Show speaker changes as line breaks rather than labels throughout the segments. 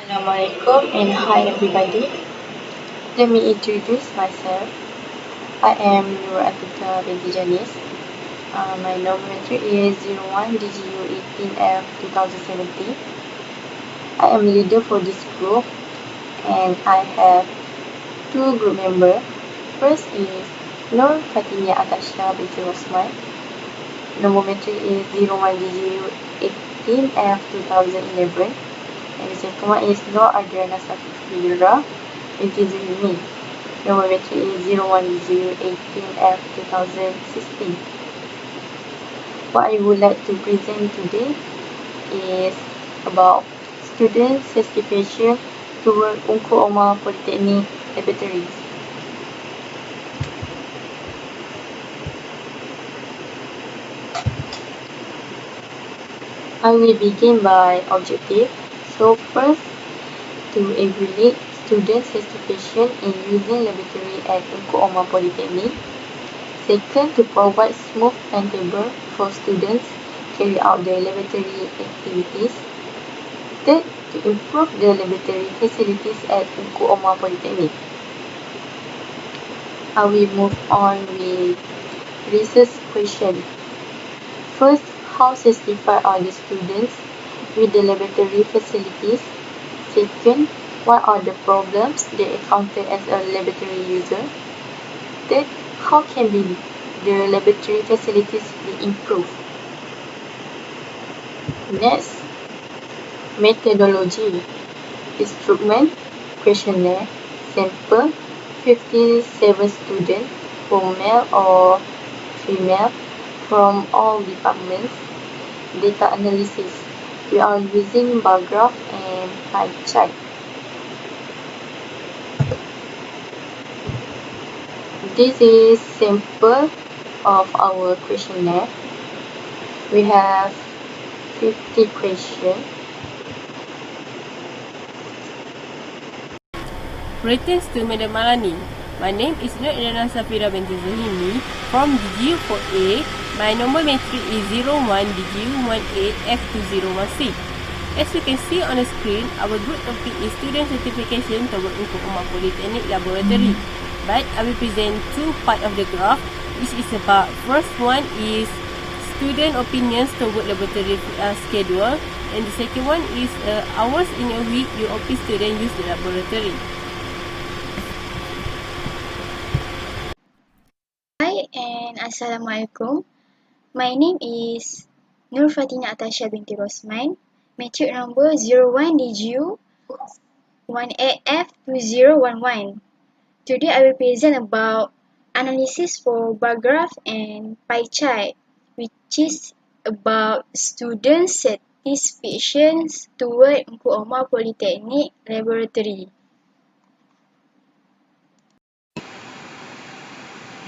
Assalamualaikum and hi everybody. Let me introduce myself. I am Nur Atika binti Janis. My number entry is 01DGU18F2017. I am leader for this group and I have two group members. First is Nur Fatimia Atasha binti Rosman. Number entry is 01DGU18F2011. And the second one is Nur Adriana Safira binti Zuhimi. Number entry is 01DGU18F2016. What I would like to present today is about student certification toward Unku Omar Polytechnic Laboratories. I will begin by objective. So first, to evaluate student certification in using laboratory at Unku Omar Polytechnic. Second, to provide smooth timetable for students carry out their laboratory activities. Third, to improve the laboratory facilities at Unku Omar Polytechnic. I will move on with research question. First, how satisfied are the students with the laboratory facilities? Second, what are the problems they encounter as a laboratory user? Third, how can the laboratory facilities be improved? Next, methodology, instrument, questionnaire, sample, 57 students, male or female, from all departments, data analysis. We are using bar graph and pie chart. This is sample of our questionnaire. We have 50 questions.
Greetings to Madam Malani. My name is Nur Adriana Safira binti Zuhimi from DUE4A. My number matrix is 01DGU18F2016. As you can see on the screen, our group topic is student certification toward Unku Omar Polytechnic Laboratory. But I will present two parts of the graph, which is about first one is student opinions toward laboratory schedule, and the second one is hours in a week UOP student use the laboratory.
Hi and Assalamualaikum. My name is Nur Fatimia Atasha binti Rosman, matric number 01DGU18F2011. Today I will present about analysis for bar graph and pie chart, which is about student satisfaction toward Unku Omar Polytechnic Laboratory.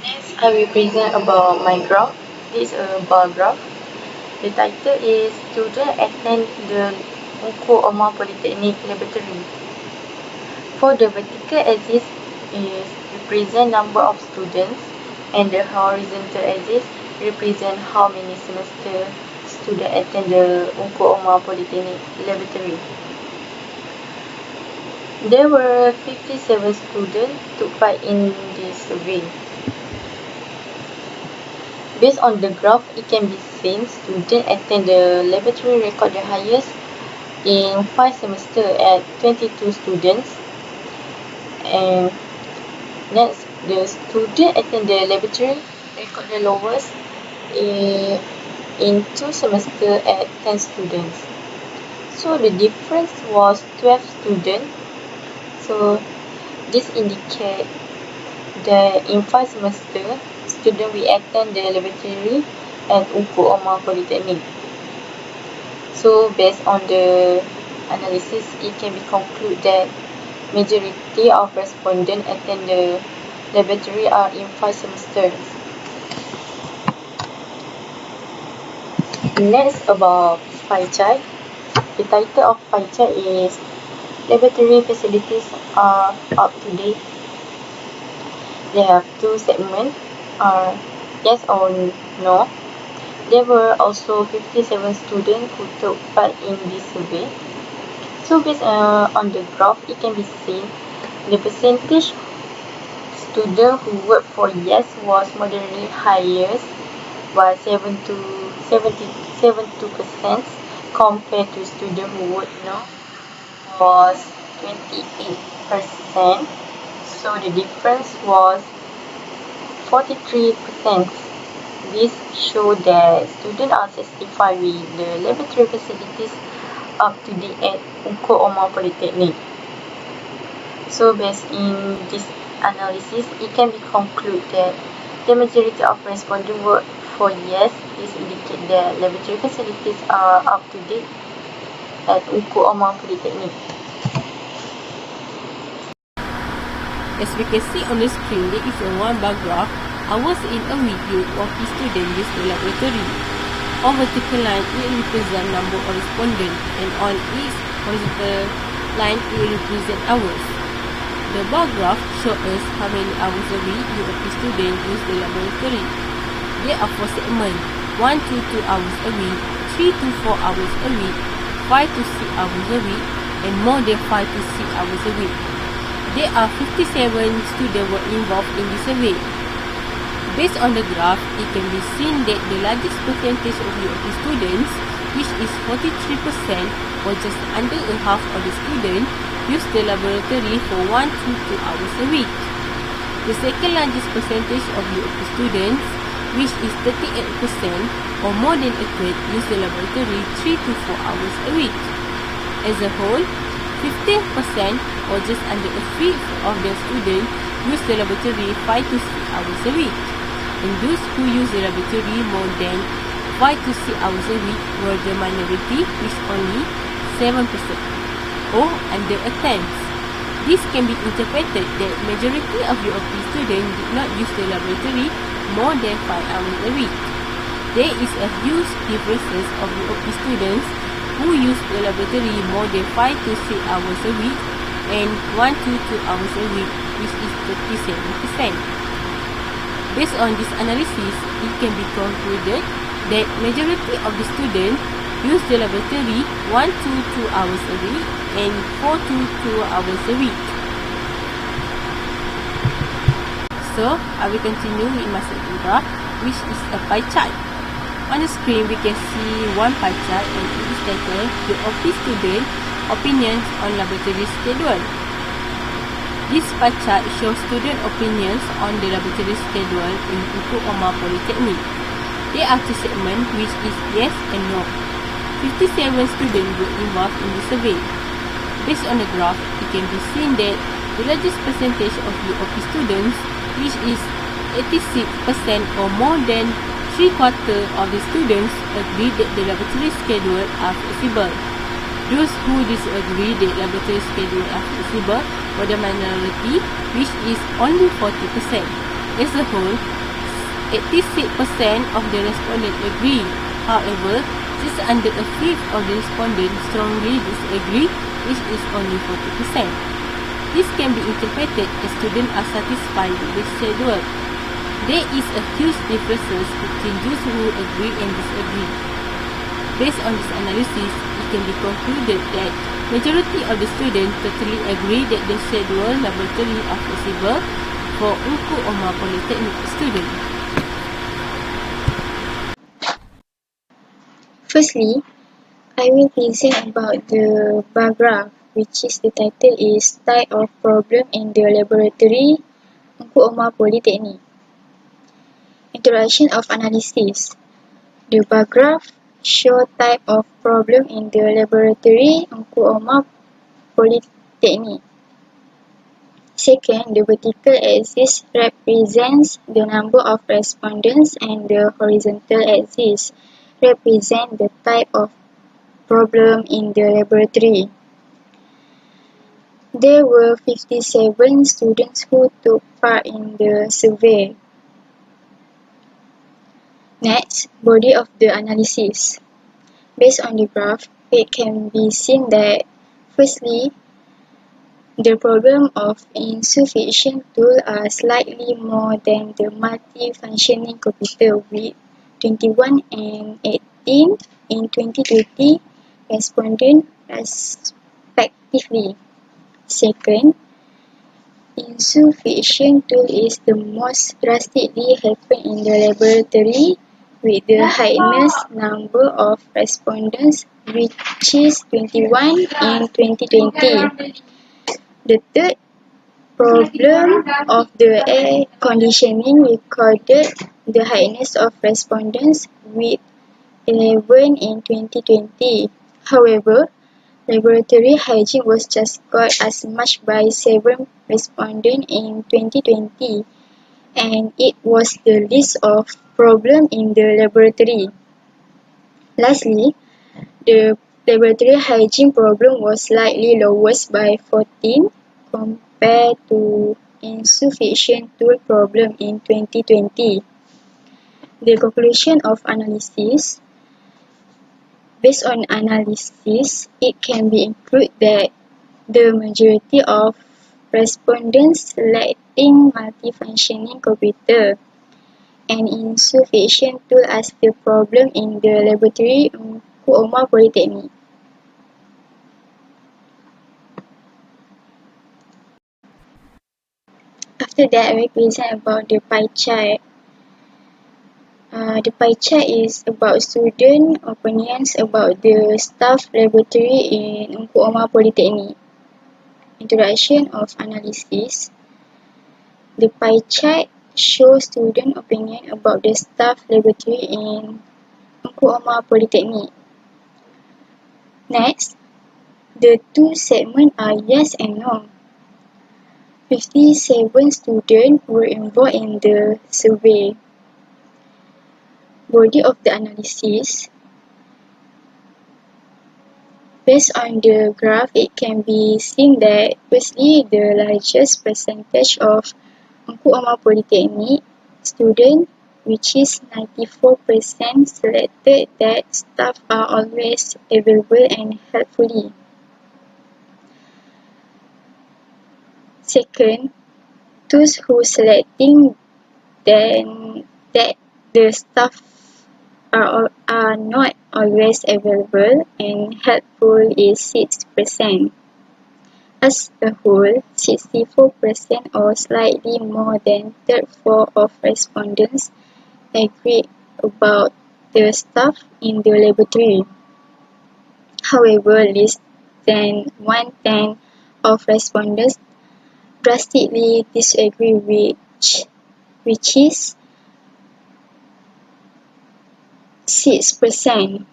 Next, I will present about my graph. This is a bar graph. The title is Student Attend the Unku Omar Polytechnic Laboratory. For the vertical axis is represent number of students and the horizontal axis represent how many semester student attend the Unku Omar Polytechnic Laboratory. There were 57 students took part in this survey. Based on the graph, it can be seen students attend the laboratory record the highest in 5 semesters at 22 students. And next, the student attend the laboratory record the lowest in 2 semesters at 10 students. So the difference was 12 students. So this indicates that in 5 semesters, students will attend the laboratory at Unku Omar Polytechnic. So based on the analysis, it can be concluded that majority of respondents attend the laboratory are in 5 semesters. Next, about pie chart. The title of pie chart is Laboratory Facilities Are Up to Date. They have two segments, yes or no. There were also 57 students who took part in this survey. So based on the graph, it can be seen the percentage student who worked for yes was moderately higher by 72% compared to student who would no was 28%. So the difference was 43%. This shows that students are satisfied with the laboratory facilities up to date at Unko Omar Polytechnic. So based in this analysis, it can be concluded that the majority of respondents vote for yes. This indicates that laboratory facilities are up to date at Unko Omar Polytechnic.
As we can see on the screen, there is a one bar graph. Hours in a week of the student use the laboratory. On vertical line, it represents number of respondents, and on each horizontal line, it represents hours. The bar graph shows us how many hours a week UOP students use the laboratory. There are 4 segments: 1 to 2 hours a week, 3 to 4 hours a week, 5 to 6 hours a week, and more than 5 to 6 hours a week. There are 57 students were involved in the survey. Based on the graph, it can be seen that the largest percentage of UOP students, which is 43%, or just under a half of the students, use the laboratory for 1 to 2 hours a week. The second largest percentage of UOP students, which is 38%, or more than a third, use the laboratory 3 to 4 hours a week. As a whole, 15%, or just under a fifth of the students, use the laboratory 5 to 6 hours a week. And those who use the laboratory more than 5 to 6 hours a week were the minority, which only 7%, or under a tenth. This can be interpreted that majority of UOP students did not use the laboratory more than 5 hours a week. There is a huge difference of UOP students who use the laboratory more than 5 to 6 hours a week and 1 to 2 hours a week, which is 37%. Based on this analysis, it can be concluded that majority of the students use the laboratory 1 to 2 hours a week and 4 to 2 hours a week. So, I will continue with my second graph, which is a pie chart. On the screen, we can see one pie chart and it is titled the UOP student opinions on laboratory schedule. This pie chart shows student opinions on the laboratory schedule in Unko Omar Polytechnic. There are 2 segments, which is yes and no. 57 students were involved in the survey. Based on the graph, it can be seen that the largest percentage of UOP students, which is 86%, or more than 3/4 of the students, agree that the laboratory schedule are flexible. Those who disagree that laboratory schedule are flexible were the minority, which is only 40%. As a whole, 86% of the respondents agree. However, just under a fifth of the respondents strongly disagree, which is only 40%. This can be interpreted as students are satisfied with the schedule. There is a huge difference between those who agree and disagree. Based on this analysis, it can be concluded that majority of the students totally agree that the schedule laboratory are flexible for Unko Omar Polytechnic students.
Firstly, I will present about the bar graph, which is the title is Type of Problem in the Laboratory, Unko Omar Polytechnic. Introduction of analysis. The bar graph show type of problem in the laboratory, Unko Omar Polytechnic. Second, the vertical axis represents the number of respondents and the horizontal axis represent the type of problem in the laboratory. There were 57 students who took part in the survey. Next, body of the analysis. Based on the graph, it can be seen that, firstly, the problem of insufficient tools are slightly more than the multi-functioning computer with 21 and 18 in 2020 respondents respectively. effectively. Second, insufficient tool is the most drastically happen in the laboratory with the highest number of respondents, which is 21 in 2020. The third problem of the air conditioning recorded the highest of respondents with 11 in 2020. However, laboratory hygiene was just scored as much by 7 respondents in 2020, and it was the least of problem in the laboratory. Lastly, the laboratory hygiene problem was slightly lowest by 14 compared to insufficient tool problem in 2020. The conclusion of analysis. Based on analysis, it can be included that the majority of respondents selecting multifunctioning computer and insufficient tool as the problem in the laboratory Kuoma Polytechnic. After that, I will present about the pie chart. The pie chart is about student opinions about the staff laboratory in Kuoma Polytechnic. Introduction of analysis. The pie chart shows student opinion about the staff laboratory in Kuoma Polytechnic. Next, the two segments are yes and no. 57 students were involved in the survey. Body of the analysis. Based on the graph, it can be seen that firstly, the largest percentage of Kuoma Polytechnic students, which is 94%, selected that staff are always available and helpfully. Second, those who selecting then that the staff are not always available and helpful is 6%. As a whole, 64% or slightly more than third-fourth of respondents agreed about the staff in the laboratory. However, less than one-tenth of respondents drastically disagree, which is 6%.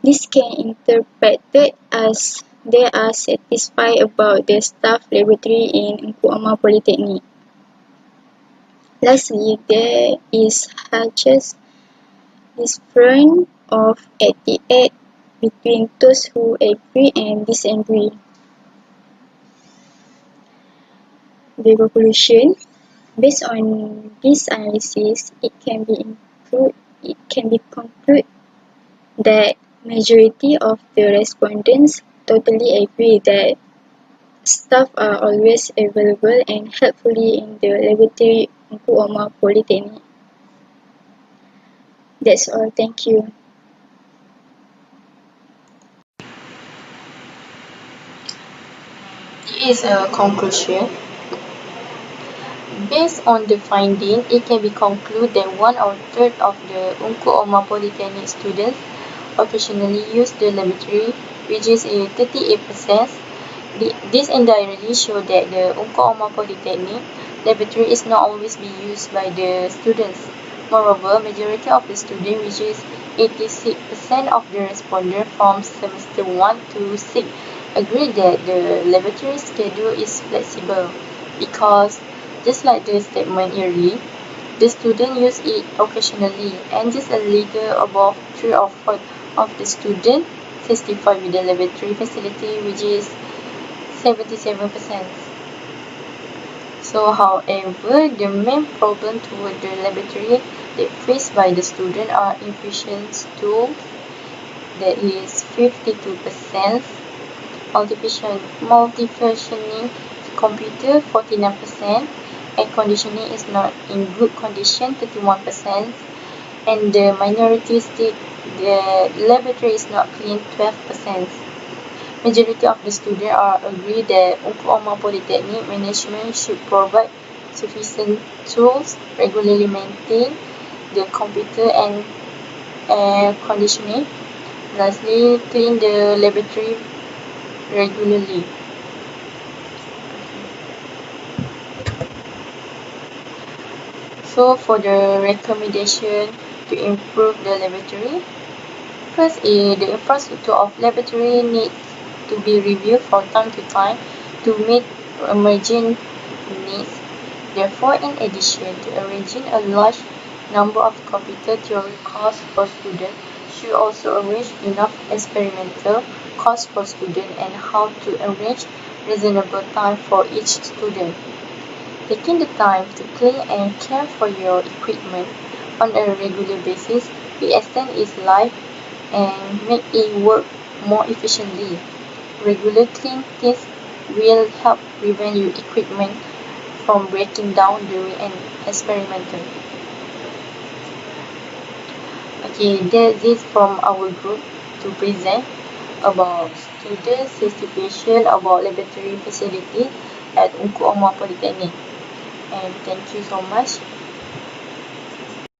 This can be interpreted as they are satisfied about the staff laboratory in Kuoma Polytechnic. Lastly, there is hugest difference of 88 between those who agree and disagree. The conclusion. Based on this analysis, it can be concluded that majority of the respondents totally agree that staff are always available and helpfully in the laboratory Kuoma Polytechnic. That's all. Thank you.
Here is a conclusion. Based on the finding, it can be concluded that 1/3 of the Kuoma Polytechnic students occasionally use the laboratory, which is a 38%. This entirely shows that the Kuoma Polytechnic laboratory is not always be used by the students. Moreover, majority of the students, which is 86% of the respondents from semester 1 to 6, agree that the laboratory schedule is flexible because, just like the statement earlier, the student use it occasionally, and just a little above 3 or 4 of the student testify with the laboratory facility, which is 77%. So, however, the main problem toward the laboratory that faced by the student are infusions tools, that is 52%, multifunctioning computer 49%, air conditioning is not in good condition 31%, and the minority state the laboratory is not clean 12%. majority of the students are agree that Ungku Oma Polytechnic management should provide sufficient tools, regularly maintain the computer and air conditioning, lastly clean the laboratory regularly. So for the recommendation to improve the laboratory, first is the infrastructure of laboratory needs to be reviewed from time to time to meet emerging needs. Therefore, in addition to arranging a large number of computer theory courses per student, should also arrange enough experimental courses per student and how to arrange reasonable time for each student. Taking the time to clean and care for your equipment on a regular basis will extend its life and make it work more efficiently. Regular clean things will help prevent your equipment from breaking down during an experimental. Okay, that's it from our group to present about student situation about laboratory facility at Ungku Oma Polytechnic. And thank you so much.